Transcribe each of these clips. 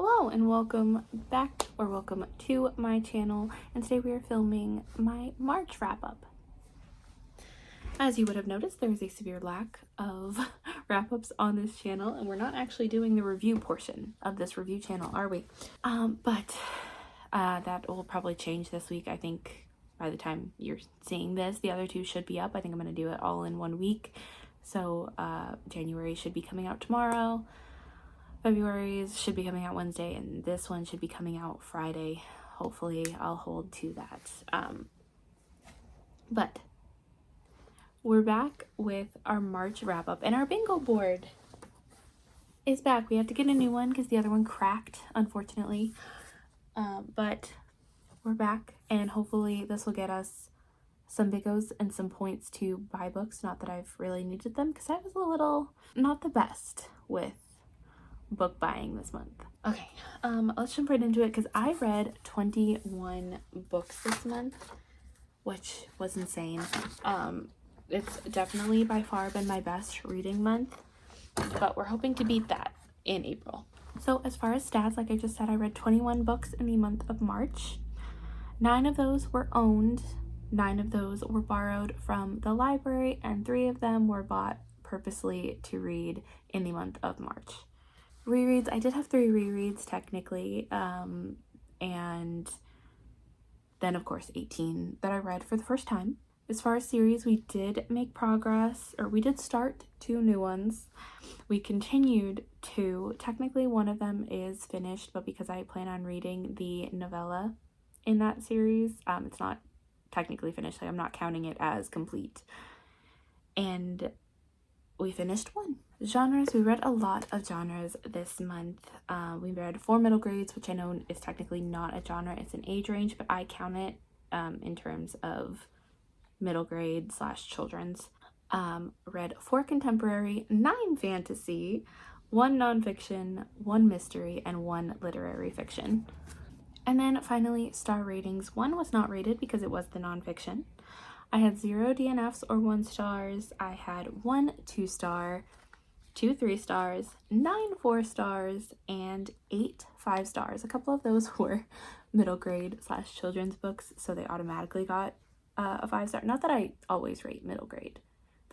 Hello and welcome back or welcome to my channel, and today we are filming my March wrap-up. As you would have noticed, there is a severe lack of wrap-ups on this channel, and we're not actually doing the review portion of this review channel, are we? But that will probably change this week. I think by the time you're seeing this, the other two should be up. I think I'm going to do it all in 1 week. So January should be coming out tomorrow. February's should be coming out Wednesday, and this one should be coming out Friday. Hopefully I'll hold to that. But we're back with our March wrap up, and our bingo board is back. We have to get a new one because the other one cracked, unfortunately. But we're back, and hopefully this will get us some bingos and some points to buy books. Not that I've really needed them because I was a little not the best with book buying this month. Okay, let's jump right into it because I read 21 books this month, which was insane. It's definitely by far been my best reading month, but we're hoping to beat that in April. So as far as stats, like I just said, I read 21 books in the month of March. 9 of those were owned, 9 of those were borrowed from the library, and 3 of them were bought purposely to read in the month of March. Rereads, I did have 3 rereads technically, and then of course 18 that I read for the first time. As far as series, we did make progress, or we did start 2 new ones. We continued 2. Technically one of them is finished, but because I plan on reading the novella in that series, it's not technically finished. Like, I'm not counting it as complete. And we finished 1. Genres, we read a lot of genres this month. We read 4 middle grades, which I know is technically not a genre, it's an age range, but I count it in terms of middle grade / children's. Read 4 contemporary, 9 fantasy, 1 nonfiction, 1 mystery, and 1 literary fiction. And then finally, star ratings. 1 was not rated because it was the nonfiction. I had 0 DNFs or 1 stars. I had 1 2-star, 2 3 stars, 9 4 stars, and 8 5 stars. A couple of those were middle grade / children's books, so they automatically got a 5-star. Not that I always rate middle grade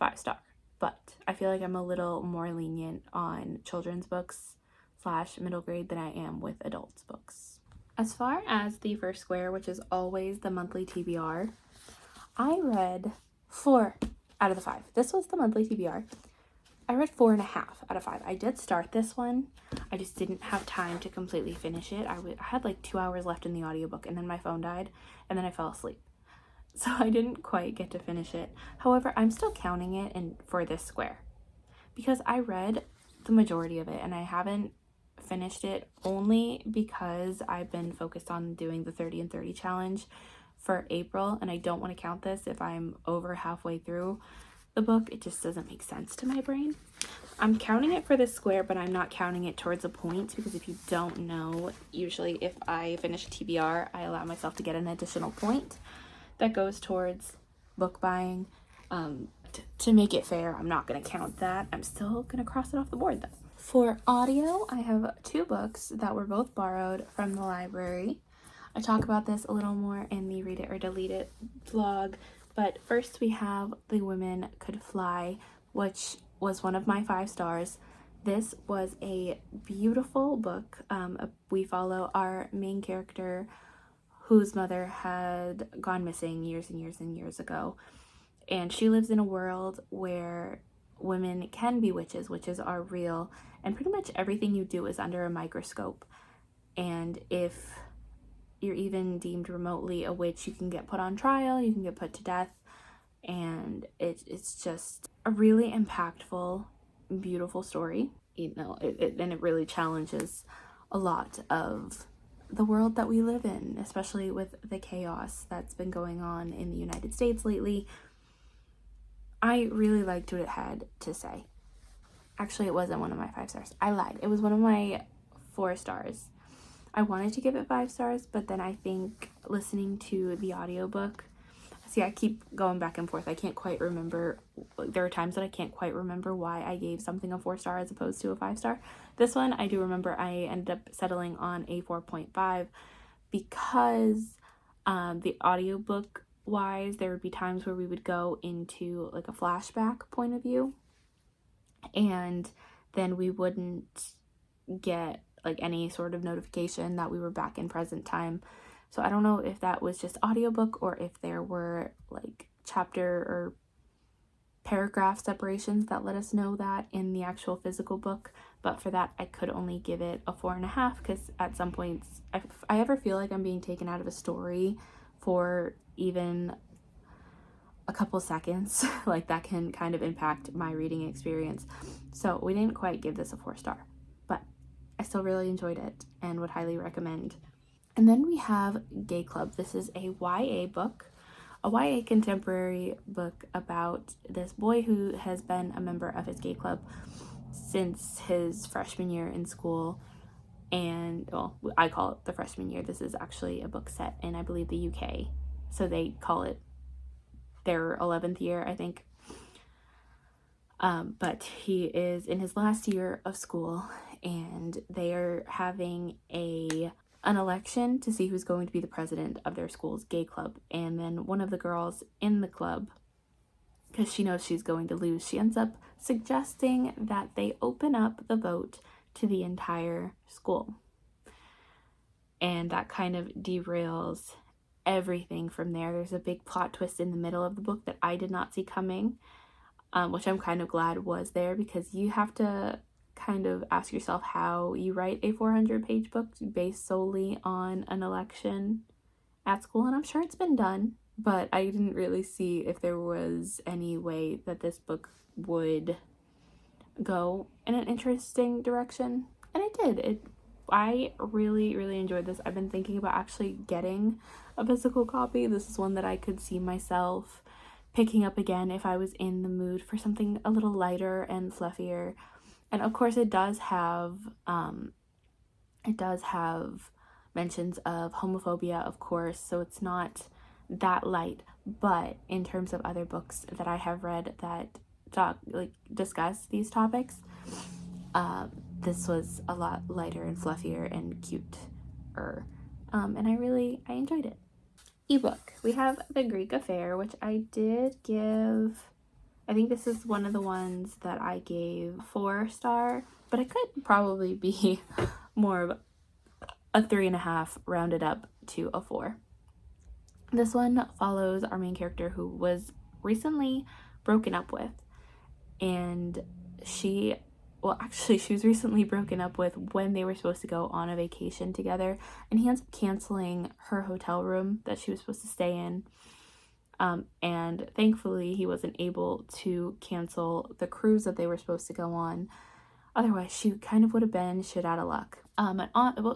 5-star, but I feel like I'm a little more lenient on children's books / middle grade than I am with adults books. As far as the first square, which is always the monthly TBR, I read 4 out of the 5. This was the monthly TBR. I read 4.5 out of 5. I did start this one. I just didn't have time to completely finish it. I had like 2 hours left in the audiobook, and then my phone died, and then I fell asleep. So I didn't quite get to finish it. However, I'm still counting it for this square because I read the majority of it, and I haven't finished it only because I've been focused on doing the 30 and 30 challenge for April, and I don't want to count this if I'm over halfway through the book. It just doesn't make sense to my brain. I'm counting it for this square, but I'm not counting it towards a point because if you don't know, usually if I finish a TBR, I allow myself to get an additional point that goes towards book buying. To make it fair, I'm not going to count that. I'm still going to cross it off the board though. For audio, I have 2 books that were both borrowed from the library. I talk about this a little more in the Read It or Delete It vlog, but first we have The Women Could Fly, which was one of my 5 stars. This was a beautiful book. We follow our main character whose mother had gone missing years and years and years ago, and she lives in a world where women can be witches. Witches are real, and pretty much everything you do is under a microscope, and if you're even deemed remotely a witch, you can get put on trial, you can get put to death, and it's just a really impactful, beautiful story. You know, and it really challenges a lot of the world that we live in, especially with the chaos that's been going on in the United States lately. I really liked what it had to say. Actually, it wasn't one of my 5 stars. I lied. It was one of my 4 stars. I wanted to give it 5 stars, but then I think listening to the audiobook, See, I keep going back and forth. I can't quite remember. There are times that I can't quite remember why I gave something a 4-star as opposed to a 5-star. This one, I do remember I ended up settling on a 4.5 because the audiobook wise, there would be times where we would go into like a flashback point of view, and then we wouldn't get like any sort of notification that we were back in present time. So I don't know if that was just audiobook or if there were like chapter or paragraph separations that let us know that in the actual physical book. But for that, I could only give it a 4.5 because at some points, if I ever feel like I'm being taken out of a story for even a couple seconds, like that can kind of impact my reading experience. So we didn't quite give this a 4-star, but I still really enjoyed it and would highly recommend. And then we have Gay Club. This is a YA book, a YA contemporary book about this boy who has been a member of his gay club since his freshman year in school. And, well, I call it the freshman year. This is actually a book set in, I believe, the UK. So they call it their 11th year, I think. But he is in his last year of school, and they are having an election to see who's going to be the president of their school's gay club. And then one of the girls in the club, because she knows she's going to lose, she ends up suggesting that they open up the vote to the entire school. And that kind of derails everything from there. There's a big plot twist in the middle of the book that I did not see coming, which I'm kind of glad was there, because you have to kind of ask yourself how you write a 400-page book based solely on an election at school. And I'm sure it's been done, but I didn't really see if there was any way that this book would go in an interesting direction. And it did. I really, really enjoyed this. I've been thinking about actually getting a physical copy. This is one that I could see myself picking up again if I was in the mood for something a little lighter and fluffier. And of course it does have mentions of homophobia, of course, so it's not that light. But in terms of other books that I have read that discuss these topics, this was a lot lighter and fluffier and cuter, and I enjoyed it. Ebook, we have The Greek Affair, which I did give, I think this is one of the ones that I gave 4-star, but it could probably be more of a 3.5 rounded up to a 4. This one follows our main character who was recently broken up with, and she was recently broken up with when they were supposed to go on a vacation together, and he ends up canceling her hotel room that she was supposed to stay in. And thankfully he wasn't able to cancel the cruise that they were supposed to go on. Otherwise, she kind of would have been shit out of luck.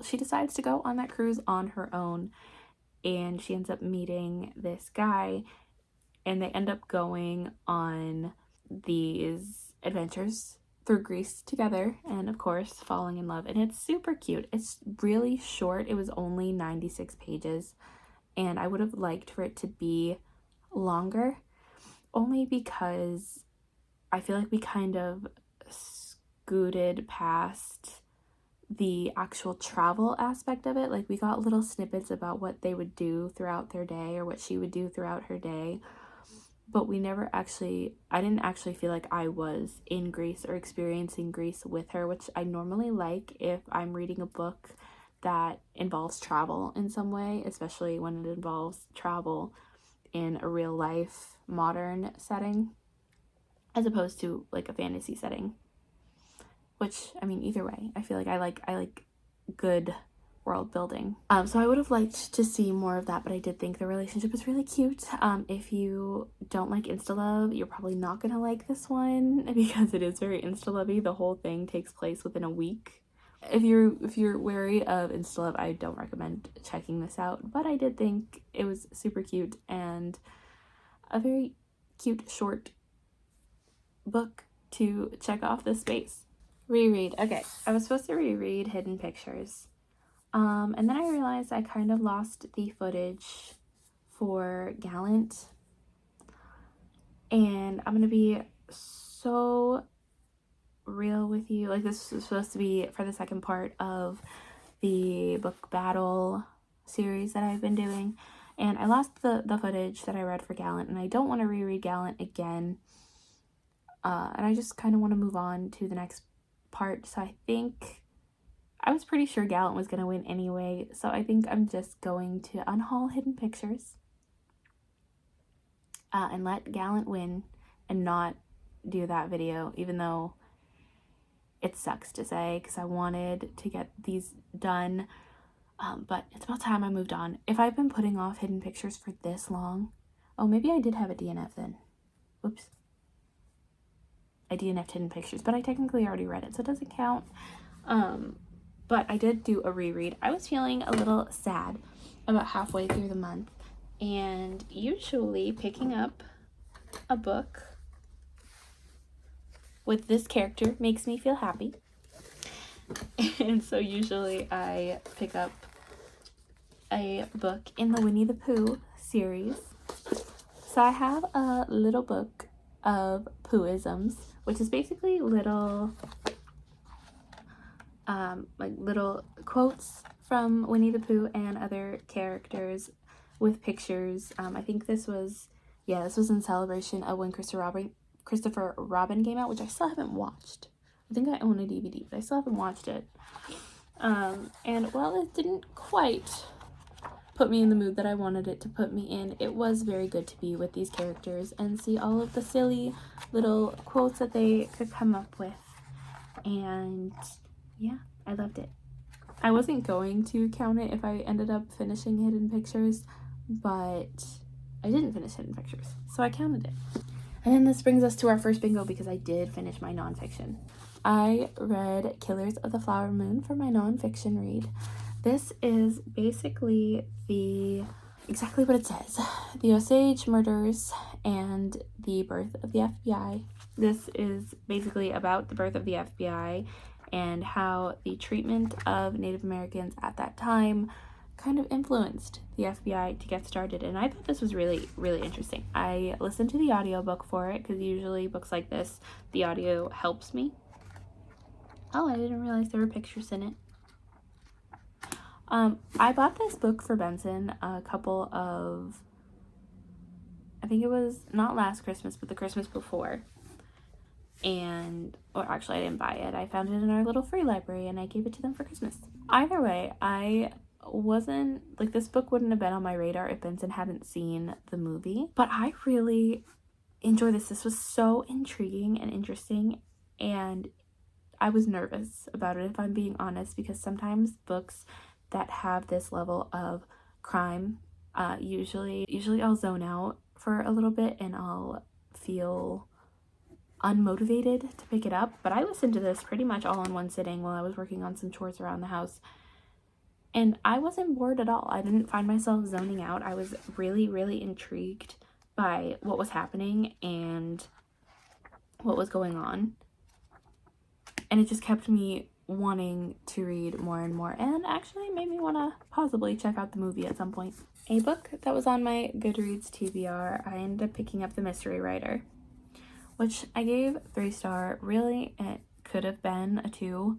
She decides to go on that cruise on her own, and she ends up meeting this guy, and they end up going on these adventures through Greece together, and of course falling in love. And it's super cute. It's really short. It was only 96 pages, and I would have liked for it to be longer, only because I feel like we kind of scooted past the actual travel aspect of it. Like, we got little snippets about what they would do throughout their day, or what she would do throughout her day, but I didn't actually feel like I was in Greece or experiencing Greece with her, which I normally like if I'm reading a book that involves travel in some way, especially when it involves travel in a real life modern setting as opposed to like a fantasy setting. Which, I mean, either way, I feel like I like good world building. So I would have liked to see more of that, but I did think the relationship was really cute. If you don't like insta-love, you're probably not gonna like this one because it is very insta-lovey. The whole thing takes place within a week. If you're wary of insta-love, I don't recommend checking this out, but I did think it was super cute and a very cute short book to check off this space. Reread. Okay, I was supposed to reread Hidden Pictures. And then I realized I kind of lost the footage for Gallant, And I'm gonna be so real with you. Like, this is supposed to be for the second part of the book battle series that I've been doing, and I lost the footage that I read for Gallant, and I don't want to reread Gallant again, and I just kind of want to move on to the next part. So I think I was pretty sure Gallant was going to win anyway, so I think I'm just going to unhaul Hidden Pictures and let Gallant win and not do that video, even though it sucks to say because I wanted to get these done. But it's about time I moved on. If I've been putting off Hidden Pictures for this long, oh, maybe I did have a DNF then. Whoops. I DNF'd Hidden Pictures, but I technically already read it, so it doesn't count. But I did do a reread. I was feeling a little sad about halfway through the month, and usually picking up a book with this character makes me feel happy. And so usually I pick up a book in the Winnie the Pooh series. So I have a little book of Poohisms, which is basically little like little quotes from Winnie the Pooh and other characters with pictures. I think this was in celebration of when Christopher Robin came out, which I still haven't watched. I think I own a DVD, but I still haven't watched it. And while it didn't quite put me in the mood that I wanted it to put me in, it was very good to be with these characters and see all of the silly little quotes that they could come up with. And yeah, I loved it. I wasn't going to count it if I ended up finishing Hidden Pictures, but I didn't finish Hidden Pictures, so I counted it. And then this brings us to our first bingo because I did finish my nonfiction. I read Killers of the Flower Moon for my nonfiction read. This is basically exactly what it says. The Osage murders and the birth of the FBI. This is basically about the birth of the FBI and how the treatment of Native Americans at that time kind of influenced the FBI to get started. And I thought this was really, really interesting. I listened to the audiobook for it because usually books like this, the audio helps me. Oh, I didn't realize there were pictures in it. I bought this book for Benson a couple of, I think it was not last Christmas, but the Christmas before. Or actually I didn't buy it. I found it in our little free library and I gave it to them for Christmas. Either way, I wasn't, like, this book wouldn't have been on my radar if Benson hadn't seen the movie. But I really enjoyed this. This was so intriguing and interesting, and I was nervous about it, if I'm being honest, because sometimes books that have this level of crime, usually I'll zone out for a little bit and I'll feel unmotivated to pick it up. But I listened to this pretty much all in one sitting while I was working on some chores around the house, and I wasn't bored at all. I didn't find myself zoning out. I was really, really intrigued by what was happening and what was going on, and it just kept me wanting to read more and more, and actually made me want to possibly check out the movie at some point. A book that was on my Goodreads TBR, I ended up picking up The Mystery Writer, which I gave 3-star. Really, it could have been a 2.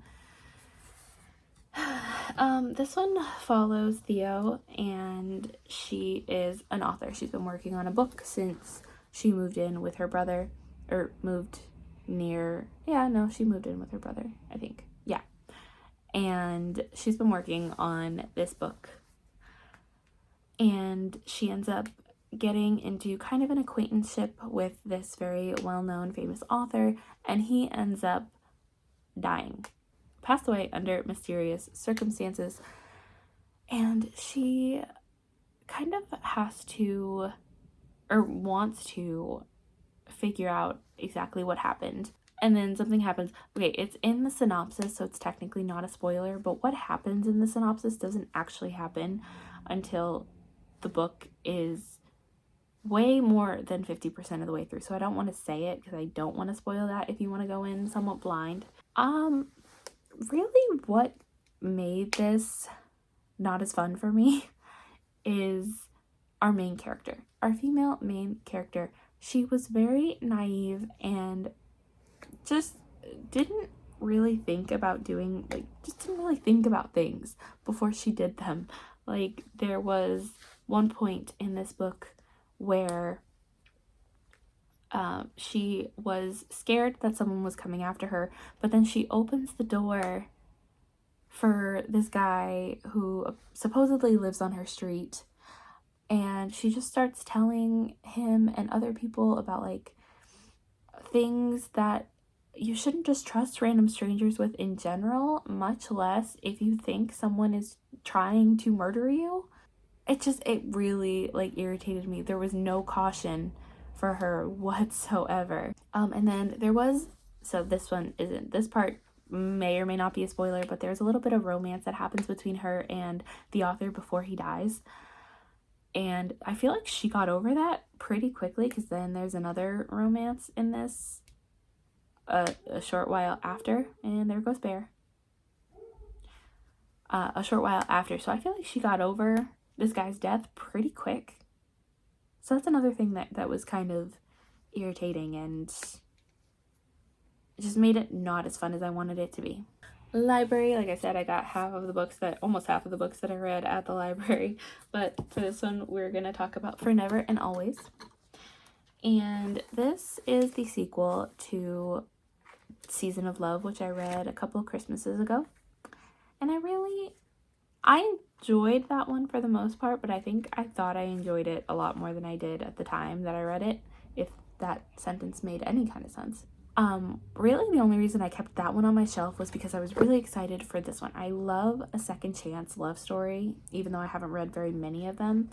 This one follows Theo, and she is an author. She's been working on a book since she moved in with her brother, or moved near, she moved in with her brother, I think. Yeah. And she's been working on this book, and she ends up getting into kind of an acquaintanceship with this very well-known famous author, and he ends up dying, passed away under mysterious circumstances, and she kind of has to, or wants to, figure out exactly what happened. And then something happens. Okay, it's in the synopsis, so it's technically not a spoiler, but what happens in the synopsis doesn't actually happen until the book is way more than 50% of the way through. So I don't want to say it because I don't want to spoil that if you want to go in somewhat blind. Really what made this not as fun for me is our main character. Our female main character she was very naive and just didn't really think about doing, like, just didn't really think about things before she did them. Like, there was one point in this book where she was scared that someone was coming after her, but then she opens the door for this guy who supposedly lives on her street, and she just starts telling him and other people about, like, things that you shouldn't just trust random strangers with in general, much less if you think someone is trying to murder you. It really, like, irritated me. There was no caution for her whatsoever. And then there was, so this one isn't, this part may or may not be a spoiler, but there's a little bit of romance that happens between her and the author before he dies. And I feel like she got over that pretty quickly, because then there's another romance in this a short while after, and there goes Bear. A short while after. So I feel like she got over this guy's death pretty quick. So that's another thing that was kind of irritating and just made it not as fun as I wanted it to be. Library, like I said, I got almost half of the books that I read at the library, but for this one we're going to talk about For Never and Always. And this is the sequel to Season of Love, which I read a couple of Christmases ago. And I enjoyed that one for the most part, but I think I thought I enjoyed it a lot more than I did at the time that I read it, if that sentence made any kind of sense. Really the only reason I kept that one on my shelf was because I was really excited for this one. I love a second chance love story, even though I haven't read very many of them.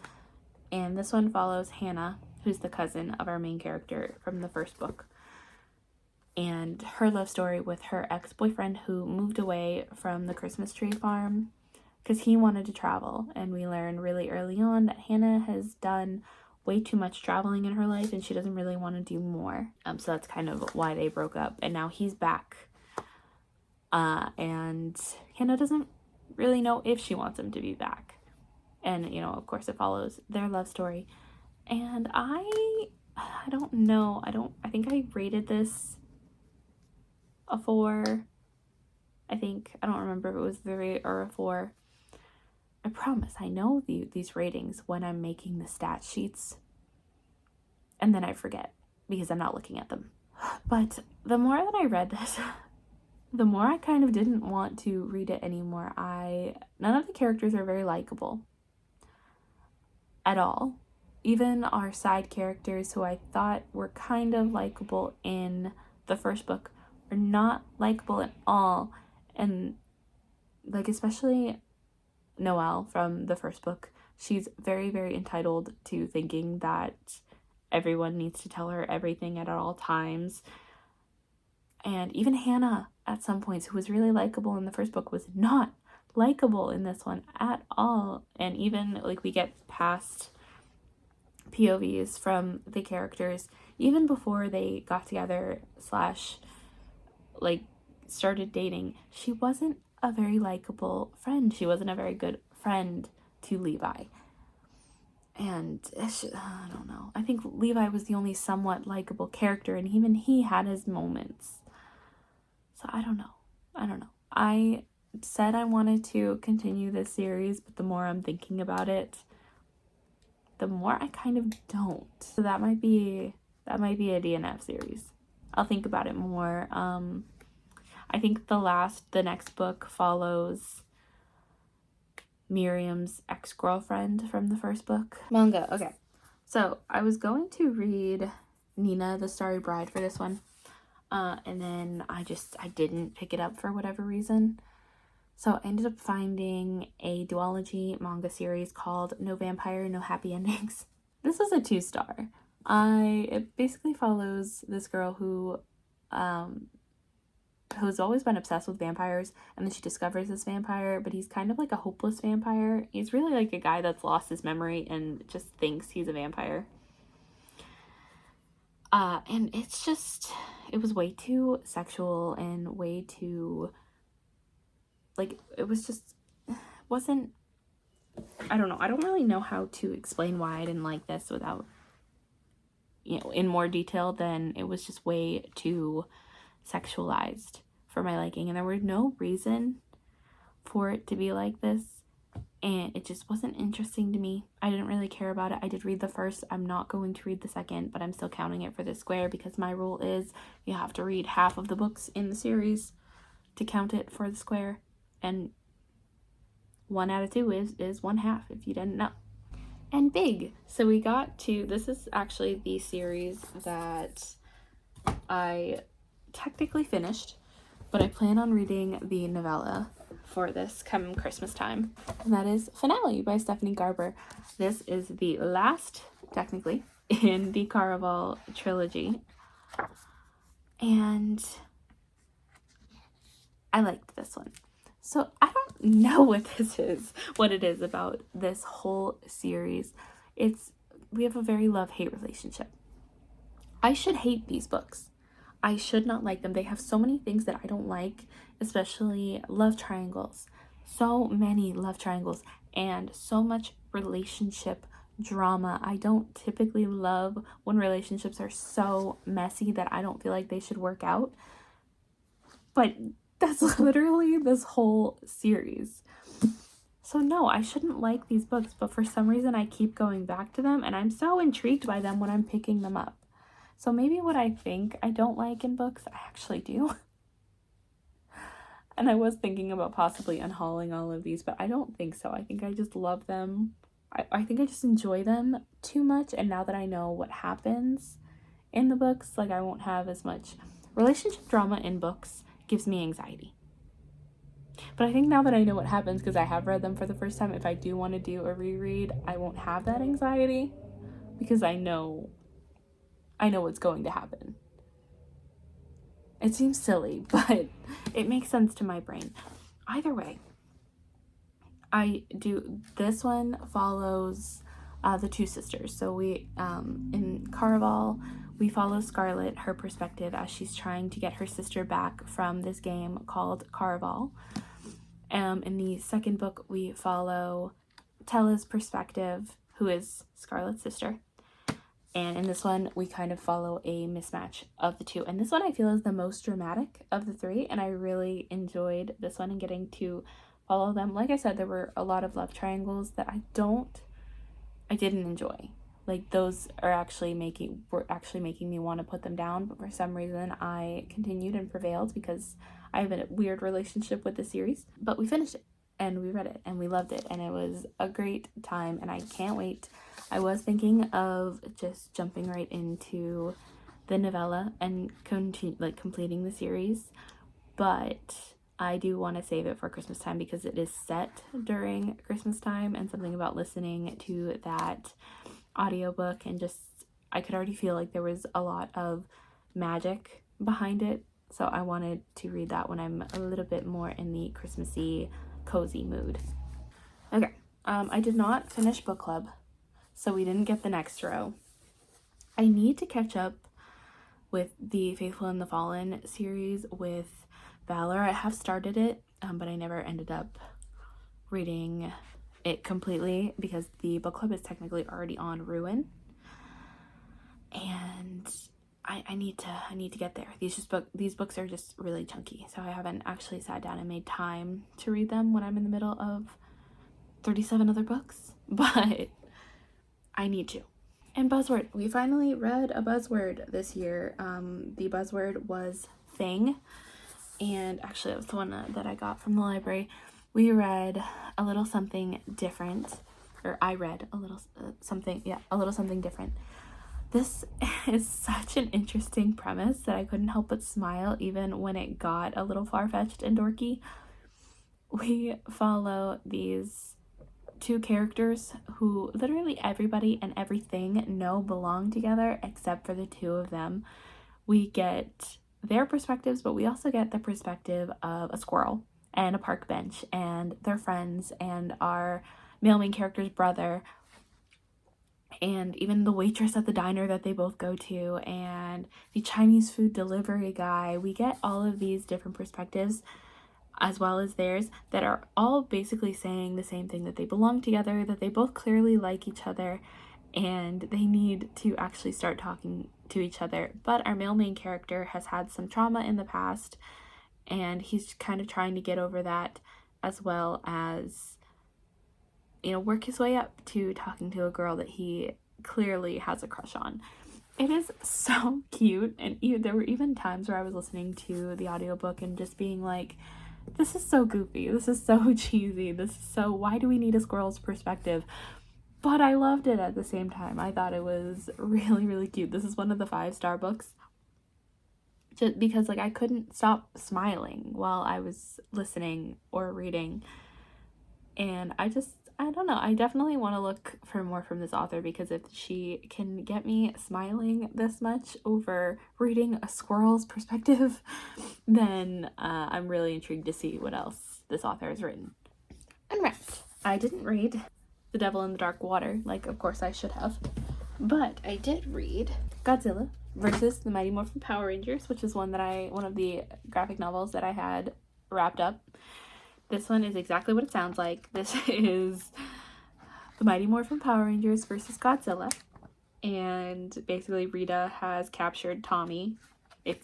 And this one follows Hannah, who's the cousin of our main character from the first book, and her love story with her ex-boyfriend who moved away from the Christmas tree farm because he wanted to travel. And we learn really early on that Hannah has done way too much traveling in her life and she doesn't really want to do more. So that's kind of why they broke up, and now he's back. And Hannah doesn't really know if she wants him to be back. And, you know, of course it follows their love story. And I don't know. I think I rated this a 4. I don't remember if it was 3 or a 4. I promise I know these ratings when I'm making the stat sheets, and then I forget because I'm not looking at them. But the more that I read this, the more I kind of didn't want to read it anymore. None of the characters are very likable at all. Even our side characters, who I thought were kind of likable in the first book, are not likable at all. And, like, especially Noelle from the first book, she's very, very entitled to thinking that everyone needs to tell her everything at all times. And even Hannah, at some points, who was really likable in the first book, was not likable in this one at all. And even, like, we get past POVs from the characters, even before they got together / like started dating, she wasn't a very likable friend. She wasn't a very good friend to Levi. And I don't know. I think Levi was the only somewhat likable character, and even he had his moments. So I don't know. I said I wanted to continue this series, but the more I'm thinking about it, the more I kind of don't. So that might be a DNF series. I'll think about it more. I think the next book follows Miriam's ex-girlfriend from the first book. Manga, okay. So I was going to read Nina the Starry Bride for this one. And then I didn't pick it up for whatever reason. So I ended up finding a duology manga series called No Vampire, No Happy Endings. This is a 2-star. It basically follows this girl who's always been obsessed with vampires, and then she discovers this vampire, but he's kind of like a hopeless vampire. He's really like a guy that's lost his memory and just thinks he's a vampire. And it was way too sexual and way too, like, wasn't, I don't know. I don't really know how to explain why I didn't like this without in more detail, then it was just way too sexualized for my liking, and there was no reason for it to be like this, and it just wasn't interesting to me. I didn't really care about it. I did read the first. I'm not going to read the second, but I'm still counting it for the square because my rule is you have to read half of the books in the series to count it for the square, and 1 out of 2 is 1/2 if you didn't know. And big. So we got to, this is actually the series that I technically finished, but I plan on reading the novella for this come Christmas time, and that is Finale by Stephanie Garber. This is the last, technically, in the Caraval trilogy, and I liked this one. So I don't know what it is about this whole series. We have a very love-hate relationship. I should hate these books. I should not like them. They have so many things that I don't like, especially love triangles. So many love triangles and so much relationship drama. I don't typically love when relationships are so messy that I don't feel like they should work out. But that's literally this whole series. So no, I shouldn't like these books, but for some reason I keep going back to them, and I'm so intrigued by them when I'm picking them up. So maybe what I think I don't like in books, I actually do. And I was thinking about possibly unhauling all of these, but I don't think so. I think I just love them. I think I just enjoy them too much, and now that I know what happens in the books, like I won't have as much relationship drama in books. Gives me anxiety. But I think now that I know what happens, because I have read them for the first time, if I do want to do a reread, I won't have that anxiety because I know what's going to happen. It seems silly, but it makes sense to my brain. Either way, this one follows the two sisters. So we, in Caraval, we follow Scarlet, her perspective, as she's trying to get her sister back from this game called Caraval. In the second book, we follow Tella's perspective, who is Scarlet's sister. And in this one, we kind of follow a mismatch of the two. And this one I feel is the most dramatic of the three. And I really enjoyed this one and getting to follow them. Like I said, there were a lot of love triangles that I didn't enjoy. Like those were actually making me want to put them down. But for some reason, I continued and prevailed because I have a weird relationship with the series. But we finished it and we read it and we loved it. And it was a great time and I can't wait. I was thinking of just jumping right into the novella and completing the series, but I do want to save it for Christmas time because it is set during Christmas time, and something about listening to that audiobook and just I could already feel like there was a lot of magic behind it, so I wanted to read that when I'm a little bit more in the Christmassy cozy mood. Okay, I did not finish book club, so we didn't get the next row. I need to catch up with the Faithful and the Fallen series with Valor. I have started it, but I never ended up reading it completely because the book club is technically already on Ruin. And I need to get there. These books are just really chunky, so I haven't actually sat down and made time to read them when I'm in the middle of 37 other books, but I need to. And Buzzword. We finally read a Buzzword this year. The Buzzword was Thing, and actually it was the one that I got from the library. We read A Little Something Different, or I read a little something different. This is such an interesting premise that I couldn't help but smile even when it got a little far-fetched and dorky. We follow these two characters who literally everybody and everything know belong together except for the two of them. We get their perspectives, but we also get the perspective of a squirrel and a park bench and their friends and our male main character's brother and even the waitress at the diner that they both go to and the Chinese food delivery guy. We get all of these different perspectives as well as theirs that are all basically saying the same thing, that they belong together, that they both clearly like each other, and they need to actually start talking to each other. But our male main character has had some trauma in the past, and he's kind of trying to get over that, as well as, you know, work his way up to talking to a girl that he clearly has a crush on. It is so cute, and there were even times where I was listening to the audiobook and just being like, this is so goofy, this is so cheesy, this is so, why do we need a squirrel's perspective? But I loved it at the same time. I thought it was really, really cute. This is one of the 5-star books, just because like I couldn't stop smiling while I was listening or reading. And I don't know, I definitely want to look for more from this author, because if she can get me smiling this much over reading a squirrel's perspective, then I'm really intrigued to see what else this author has written. Unwrapped. I didn't read The Devil in the Dark Water, like of course I should have, but I did read Godzilla versus the Mighty Morphin Power Rangers, which is one of the graphic novels that I had wrapped up. This one is exactly what it sounds like. This is the Mighty Morphin Power Rangers versus Godzilla, and basically Rita has captured Tommy. If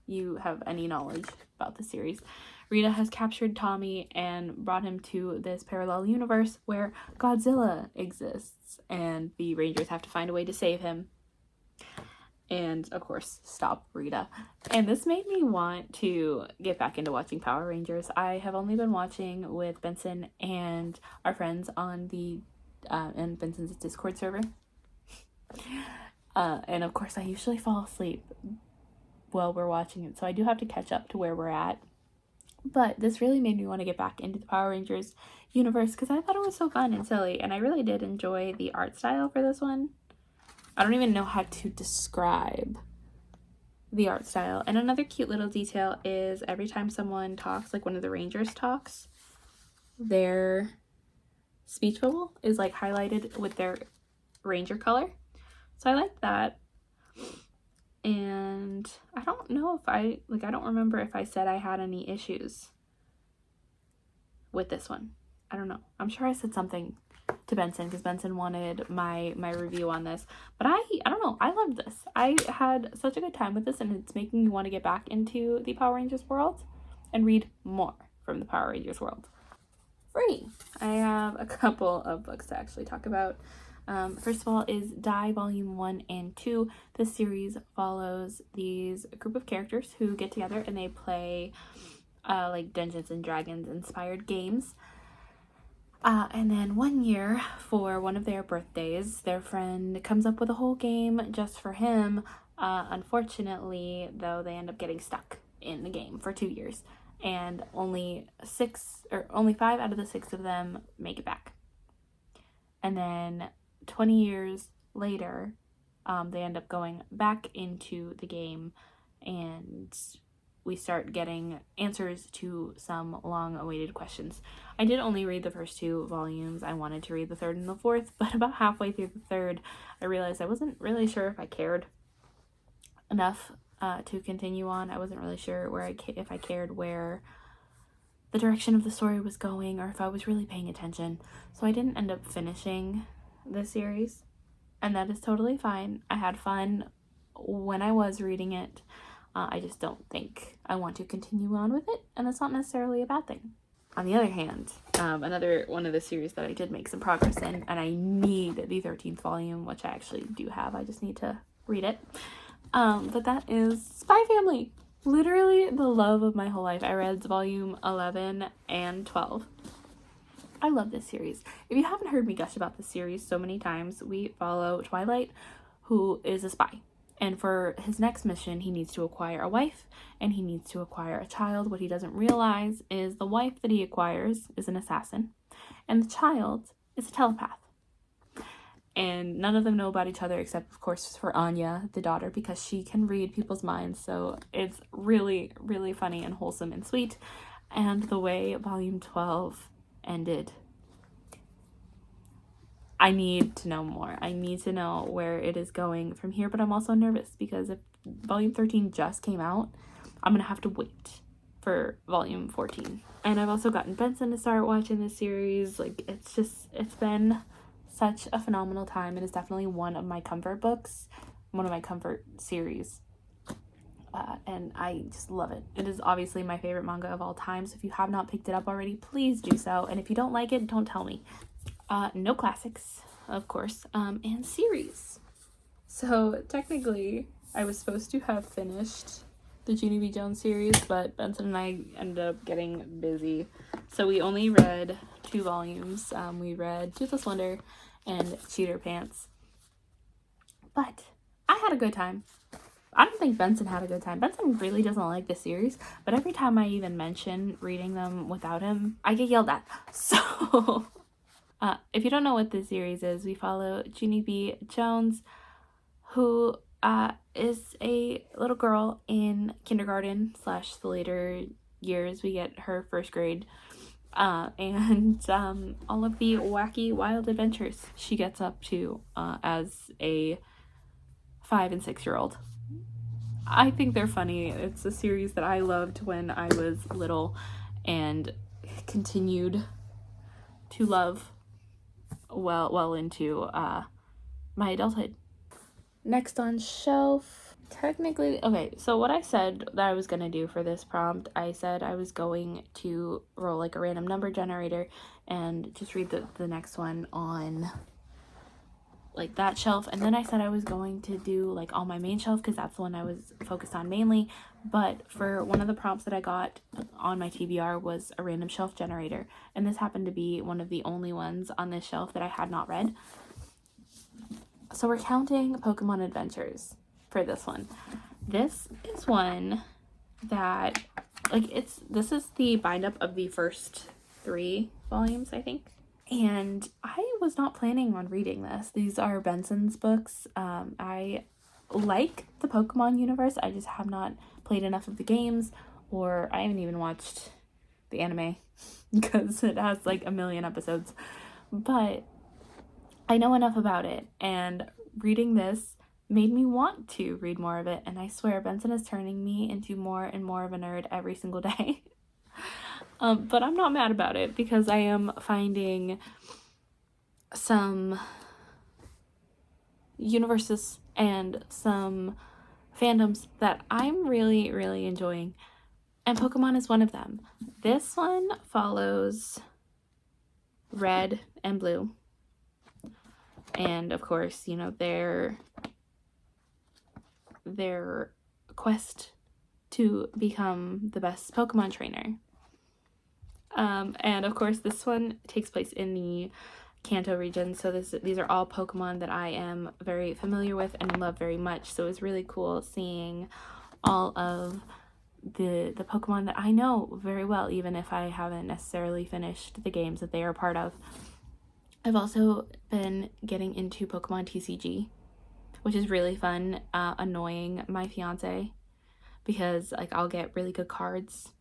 you have any knowledge about the series, Rita has captured Tommy and brought him to this parallel universe where Godzilla exists, and the Rangers have to find a way to save him and, of course, stop Rita. And this made me want to get back into watching Power Rangers. I have only been watching with Benson and our friends on the and Benson's Discord server. And of course I usually fall asleep while we're watching it, so I do have to catch up to where we're at. But this really made me want to get back into the Power Rangers universe, because I thought it was so fun and silly, and I really did enjoy the art style for this one. I don't even know how to describe the art style. And another cute little detail is every time someone talks, like one of the Rangers talks, their speech bubble is like highlighted with their Ranger color. So I like that. And I don't know if I don't remember if I said I had any issues with this one. I don't know. I'm sure I said something to Benson, because Benson wanted my review on this, but I don't know, I loved this. I had such a good time with this, and it's making me want to get back into the Power Rangers world and read more from the Power Rangers world. Free. I have a couple of books to actually talk about. First of all is Die Volume 1 and 2. This series follows these group of characters who get together and they play like Dungeons and Dragons inspired games. And then one year, for one of their birthdays, their friend comes up with a whole game just for him. Unfortunately, though, they end up getting stuck in the game for 2 years, and only 5 out of the 6 of them make it back. And then 20 years later, they end up going back into the game, and we start getting answers to some long-awaited questions. I did only read the first 2 volumes. I wanted to read the 3rd and the 4th, but about halfway through the 3rd, I realized I wasn't really sure if I cared enough to continue on. I wasn't really sure if I cared where the direction of the story was going, or if I was really paying attention. So I didn't end up finishing the series, and that is totally fine. I had fun when I was reading it. I just don't think I want to continue on with it, and that's not necessarily a bad thing. On the other hand, another one of the series that I did make some progress in, and I need the 13th volume, which I actually do have. I just need to read it. But that is Spy Family. Literally the love of my whole life. I read volume 11 and 12. I love this series. If you haven't heard me gush about this series so many times, we follow Twilight, who is a spy. And for his next mission, he needs to acquire a wife, and he needs to acquire a child. What he doesn't realize is the wife that he acquires is an assassin, and the child is a telepath. And none of them know about each other, except, of course, for Anya, the daughter, because she can read people's minds. So it's really, really funny and wholesome and sweet. And the way volume 12 ended, I need to know more. I need to know where it is going from here, but I'm also nervous because if volume 13 just came out, I'm gonna have to wait for volume 14. And I've also gotten Benson to start watching this series. Like, it's been such a phenomenal time. It is definitely one of my comfort books, one of my comfort series. And I just love it. It is obviously my favorite manga of all time, so if you have not picked it up already, please do so. And if you don't like it, don't tell me. No classics, of course, and series. So technically, I was supposed to have finished the Junie B. Jones series, but Benson and I ended up getting busy. So we only read 2 volumes. We read Toothless Wonder and Cheater Pants. But I had a good time. I don't think Benson had a good time. Benson really doesn't like the series, but every time I even mention reading them without him, I get yelled at. So, if you don't know what this series is, we follow Junie B. Jones, who is a little girl in kindergarten / the later years. We get her first grade, and all of the wacky, wild adventures she gets up to as a 5 and 6-year-old. I think they're funny. It's a series that I loved when I was little and continued to love well into my adulthood. Next on shelf, technically, okay, so what I said that I was going to do for this prompt, I said I was going to roll like a random number generator and just read the next one on like that shelf, and then I said I was going to do like all my main shelf because that's the one I was focused on mainly. But for one of the prompts that I got on my TBR was a random shelf generator, and this happened to be one of the only ones on this shelf that I had not read. So we're counting Pokemon Adventures for this one. This is one that this is the bind up of the first 3 volumes, I think. And I was not planning on reading this. These are Benson's books. I like the Pokemon universe. I just have not played enough of the games, or I haven't even watched the anime because it has like a million episodes. But I know enough about it, and reading this made me want to read more of it. And I swear Benson is turning me into more and more of a nerd every single day. But I'm not mad about it because I am finding some universes and some fandoms that I'm really, really enjoying. And Pokemon is one of them. This one follows Red and Blue. And of course, you know, their quest to become the best Pokemon trainer. And of course, this one takes place in the Kanto region, so these are all Pokemon that I am very familiar with and love very much. So it was really cool seeing all of the Pokemon that I know very well, even if I haven't necessarily finished the games that they are part of. I've also been getting into Pokemon TCG, which is really fun, annoying my fiance because like I'll get really good cards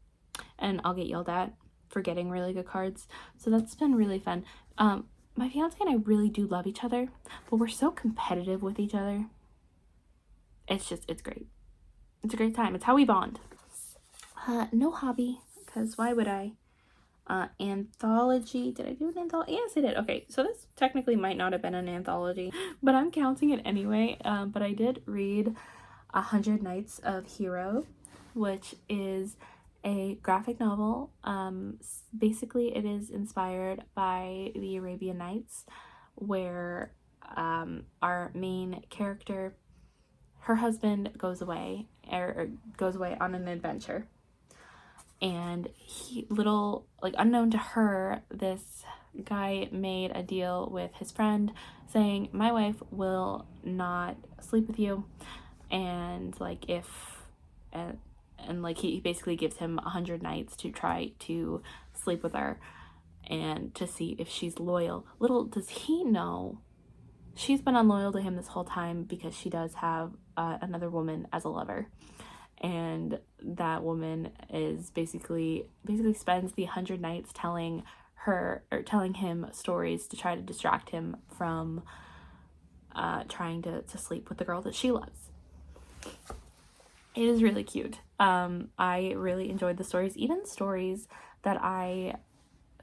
and I'll get yelled at for getting really good cards. So that's been really fun. My fiance and I really do love each other, but we're so competitive with each other. It's great. It's a great time. It's how we bond. No hobby, because why would I? Anthology. Did I do an anthology? Yes, I did. Okay, so this technically might not have been an anthology, but I'm counting it anyway. But I did read 100 Nights of Hero, which is a graphic novel. Basically, it is inspired by the Arabian Nights, where our main character, her husband goes away on an adventure, and unknown to her, this guy made a deal with his friend saying, my wife will not sleep with you, and he basically gives him 100 nights to try to sleep with her and to see if she's loyal. Little does he know, she's been unloyal to him this whole time because she does have another woman as a lover. And that woman is basically spends the 100 nights telling him stories to try to distract him from trying to sleep with the girl that she loves. It is really cute. I really enjoyed the stories, even stories that I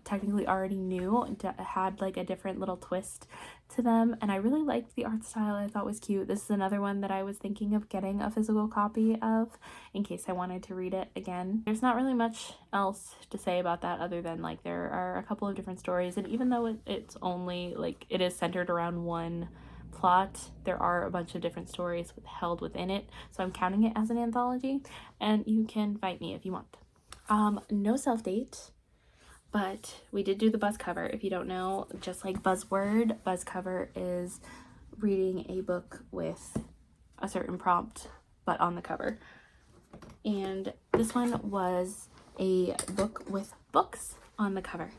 technically already knew, had like a different little twist to them, and I really liked the art style. I thought was cute. This is another one that I was thinking of getting a physical copy of in case I wanted to read it again. There's not really much else to say about that other than like there are a couple of different stories, and even though it's only like it is centered around one plot, there are a bunch of different stories held within it, so I'm counting it as an anthology, and you can fight me if you want. No self-date, but we did do the buzz cover. If you don't know, just like Buzzword, buzz cover is reading a book with a certain prompt but on the cover, and this one was a book with books on the cover.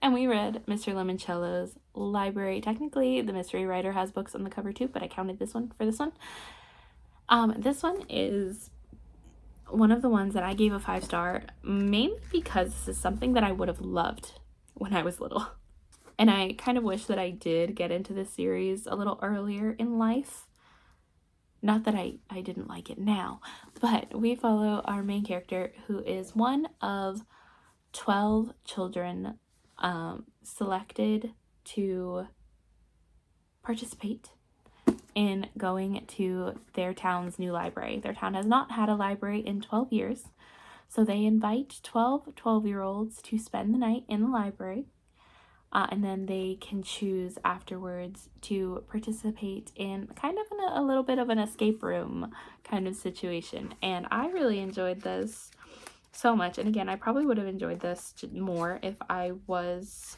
And we read Mr. Limoncello's library. Technically, the mystery writer has books on the cover too, but I counted this one for this one. This one is one of the ones that I gave a 5-star, mainly because this is something that I would have loved when I was little. And I kind of wish that I did get into this series a little earlier in life. Not that I didn't like it now, but we follow our main character, who is one of 12 children selected to participate in going to their town's new library. Their town has not had a library in 12 years, so they invite 12 12-year-olds to spend the night in the library, and then they can choose afterwards to participate in kind of a little bit of an escape room kind of situation. And I really enjoyed this so much, and again, I probably would have enjoyed this more if I was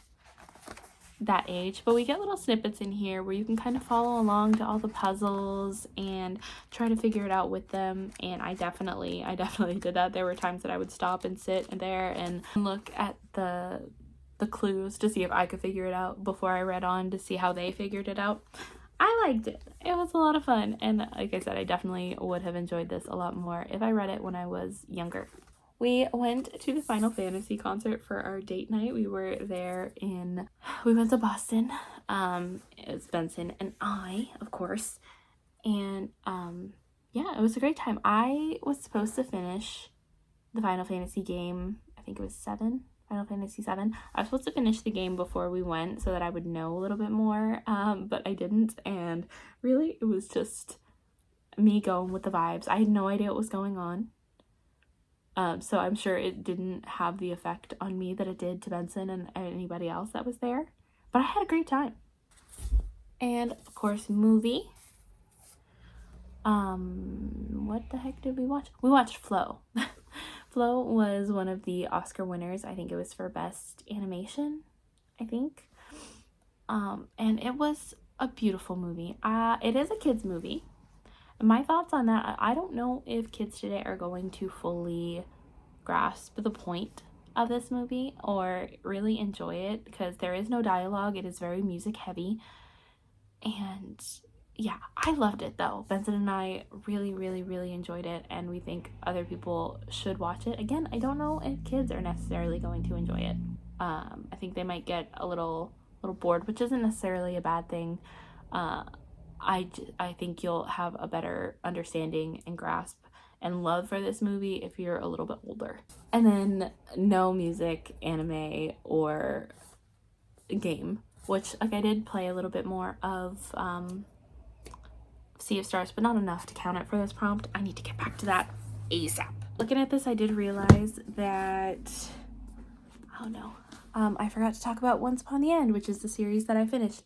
that age, but we get little snippets in here where you can kind of follow along to all the puzzles and try to figure it out with them, and I definitely did that. There were times that I would stop and sit there and look at the clues to see if I could figure it out before I read on to see how they figured it out. I liked it. It was a lot of fun, and like I said, I definitely would have enjoyed this a lot more if I read it when I was younger. We went to the Final Fantasy concert for our date night. We went to Boston. It was Benson and I, of course. And yeah, it was a great time. I was supposed to finish the Final Fantasy game. I think it was Final Fantasy 7. I was supposed to finish the game before we went so that I would know a little bit more, but I didn't. And really, it was just me going with the vibes. I had no idea what was going on. So I'm sure it didn't have the effect on me that it did to Benson and anybody else that was there. But I had a great time. And, of course, movie. What the heck did we watch? We watched Flow. Flow was one of the Oscar winners. I think it was for Best Animation, I think. And it was a beautiful movie. It is a kids' movie. My thoughts on that, I don't know if kids today are going to fully grasp the point of this movie or really enjoy it, because there is no dialogue. It is very music heavy. And yeah, I loved it though. Benson and I really, really, really enjoyed it, and we think other people should watch it. Again, I don't know if kids are necessarily going to enjoy it. I think they might get a little bored, which isn't necessarily a bad thing. I think you'll have a better understanding and grasp and love for this movie if you're a little bit older. And then no music, anime, or game, which like I did play a little bit more of Sea of Stars, but not enough to count it for this prompt. I need to get back to that ASAP. Looking at this, I did realize that, oh no, I forgot to talk about Once Upon the End, which is the series that I finished.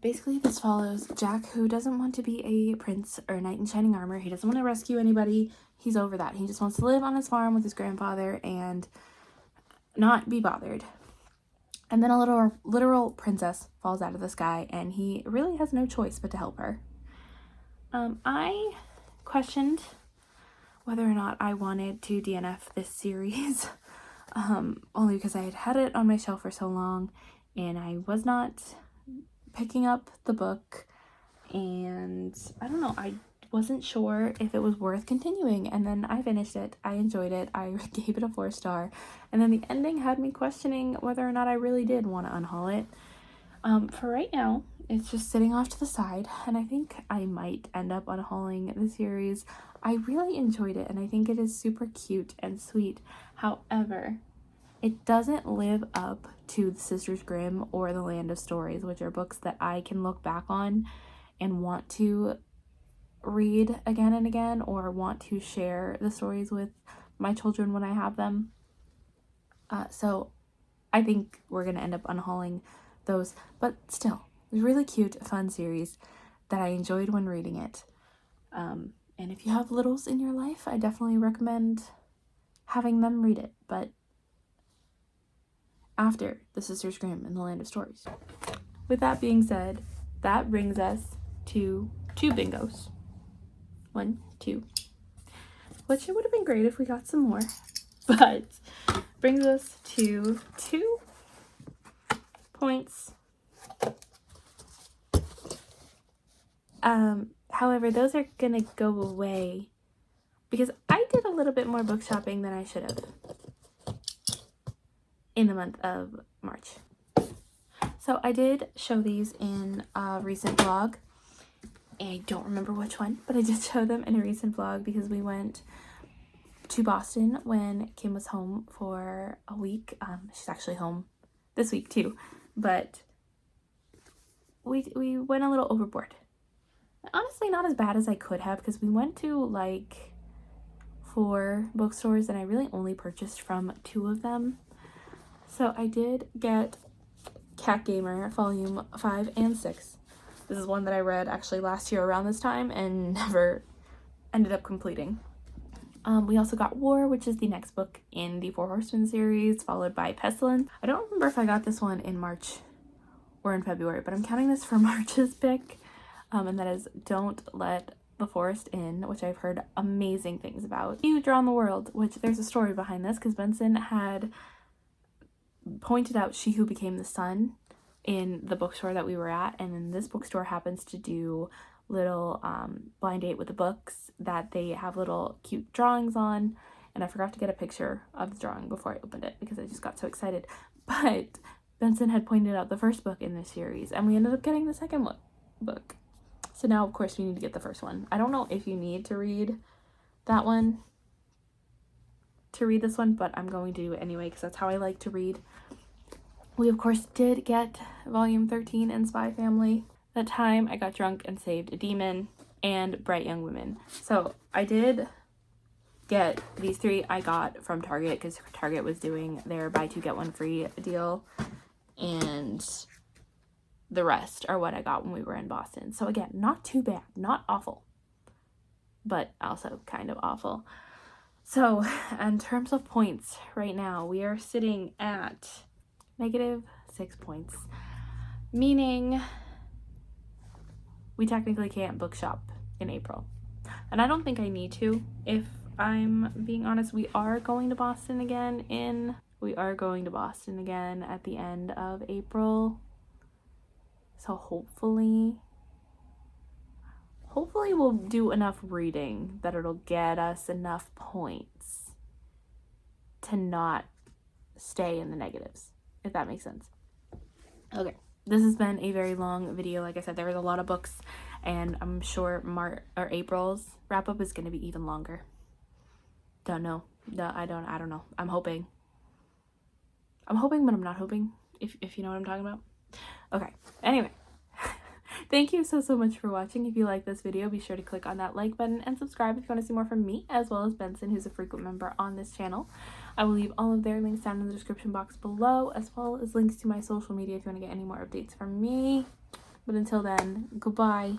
Basically, this follows Jack, who doesn't want to be a prince or a knight in shining armor. He doesn't want to rescue anybody. He's over that. He just wants to live on his farm with his grandfather and not be bothered. And then a literal princess falls out of the sky, and he really has no choice but to help her. I questioned whether or not I wanted to DNF this series, only because I had had it on my shelf for so long, and I was not picking up the book, and I don't know, I wasn't sure if it was worth continuing. And then I finished it. I enjoyed it. I gave it a 4-star, and then the ending had me questioning whether or not I really did want to unhaul it. For right now, it's just sitting off to the side, and I think I might end up unhauling the series. I really enjoyed it, and I think it is super cute and sweet. However, it doesn't live up to the Sisters Grimm or the Land of Stories, which are books that I can look back on and want to read again and again, or want to share the stories with my children when I have them. So I think we're going to end up unhauling those, but still, it's a really cute, fun series that I enjoyed when reading it. And if you have littles in your life, I definitely recommend having them read it, but after the Sisters Grimm and the Land of Stories. With that being said, that brings us to 2 bingos. 1, 2. Which it would have been great if we got some more, but brings us to 2 points. However, those are gonna go away because I did a little bit more book shopping than I should have in the month of March. So I did show these in a recent vlog. I don't remember which one, but I did show them in a recent vlog because we went to Boston when Kim was home for a week. She's actually home this week too, but we went a little overboard. Honestly, not as bad as I could have, because we went to like 4 bookstores and I really only purchased from 2 of them. So I did get Cat Gamer volume 5 and 6. This is one that I read actually last year around this time and never ended up completing. We also got War, which is the next book in the 4 Horsemen series, followed by Pestilence. I don't remember if I got this one in March or in February, but I'm counting this for March's pick. And that is Don't Let the Forest In, which I've heard amazing things about. Huge Around the World, which there's a story behind this because Benson had pointed out She Who Became the Sun in the bookstore that we were at, and then this bookstore happens to do little blind date with the books that they have little cute drawings on, and I forgot to get a picture of the drawing before I opened it because I just got so excited. But Benson had pointed out the first book in this series, and we ended up getting the second book. So now, of course, we need to get the first one. I don't know if you need to read that one to read this one, but I'm going to do it anyway because that's how I like to read. We, of course, did get volume 13 in Spy Family. That time, I Got Drunk and Saved a Demon and Bright Young Women. So I did get these 3 I got from Target because Target was doing their buy 2 get 1 free deal, and the rest are what I got when we were in Boston. So again, not too bad, not awful, but also kind of awful. So in terms of points right now, we are sitting at -6 points, meaning we technically can't bookshop in April. And I don't think I need to, if I'm being honest. We are going to Boston again at the end of April. So hopefully we'll do enough reading that it'll get us enough points to not stay in the negatives, if that makes sense. Okay, this has been a very long video. Like I said, there was a lot of books, and I'm sure April's wrap up is going to be even longer. Don't know. I don't know. I'm hoping, but I'm not hoping, if you know what I'm talking about. Okay, anyway, thank you so much for watching. If you like this video, be sure to click on that like button and subscribe if you want to see more from me, as well as Benson, who's a frequent member on this channel. I will leave all of their links down in the description box below, as well as links to my social media if you want to get any more updates from me. But until then, goodbye.